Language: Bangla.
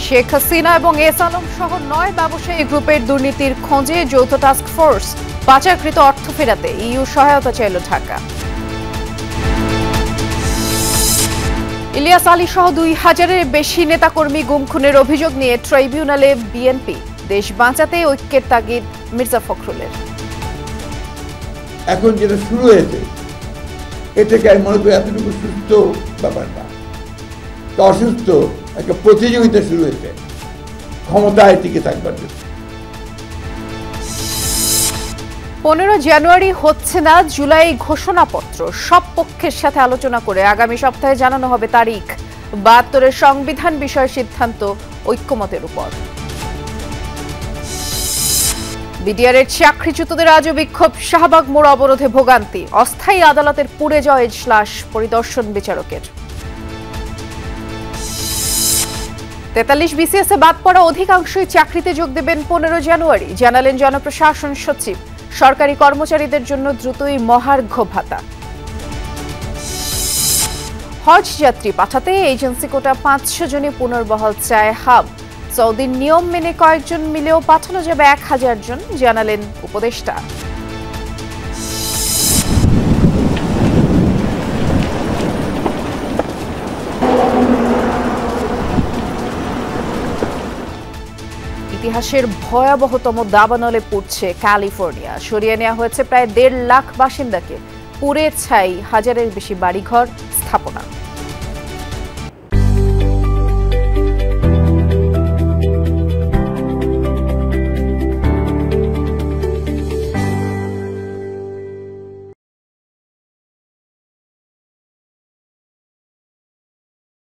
শেখ হাসিনা এবং এস আলম সহ ৯ ব্যবসায়ী গ্রুপের দুর্নীতির খোঁজে যৌথ টাস্ক ফোর্স, পাচারকৃত অর্থ ফেরাতে ইইউ সহায়তা চাইল ঢাকা। ইলিয়াস আলী সহ ২,০০০-এর বেশি নেতাকর্মী গুম খুনের অভিযোগ নিয়ে ট্রাইব্যুনালে বিএনপি, দেশ বাঁচাতে ঐক্যের তাগিদ মির্জা ফখরুলের। এখন যেটা শুরু হয়েছে এটাকে আমি মনে করি এতটুকু সুস্থ ব্যাপার না, অসুস্থ একটা প্রতিযোগিতা শুরু হয়েছে ক্ষমতায় টিকে থাকবার জন্য। ১৫ জানুয়ারি হচ্ছে না জুলাই ঘোষণাপত্র, সব পক্ষের সাথে আলোচনা করে আগামী সপ্তাহে জানানো হবে তারিখ। ৭২-এর সংবিধান বিষয়ে সিদ্ধান্ত ঐক্যমতের উপর। বিডিআরের চাকরিচ্যুতদের আজও বিক্ষোভ, শাহবাগ মোড় অবরোধে ভোগান্তি, অস্থায়ী আদালতের পুড়ে যাওয়া এজলাস, পরিদর্শন বিচারকের। ৪৩ বিসিএস এ বাদ পড়া অধিকাংশই চাকরিতে যোগ দেবেন ১৫ জানুয়ারি, জানালেন জনপ্রশাসন সচিব। সরকারি কর্মচারীদের জন্য দ্রুতই মহার্ঘ ভাতা। হজ যাত্রী পাঠাতে এজেন্সি কোটা ৫০০ জনে পুনর্বহাল চায় হাব। সৌদির নিয়ম মেনে কয়েকজন মিলেও পাঠানো যাবে ১,০০০ জন, জানালেন উপদেষ্টা। ইতিহাসের ভয়াবহতম দাবানলে পুড়ছে ক্যালিফোর্নিয়া। সরিয়ে নেওয়া হয়েছে প্রায় ১.৫ লাখ বাসিন্দাকে, পুড়ে ছাই হাজারের বেশি বাড়িঘর, স্থাপনা।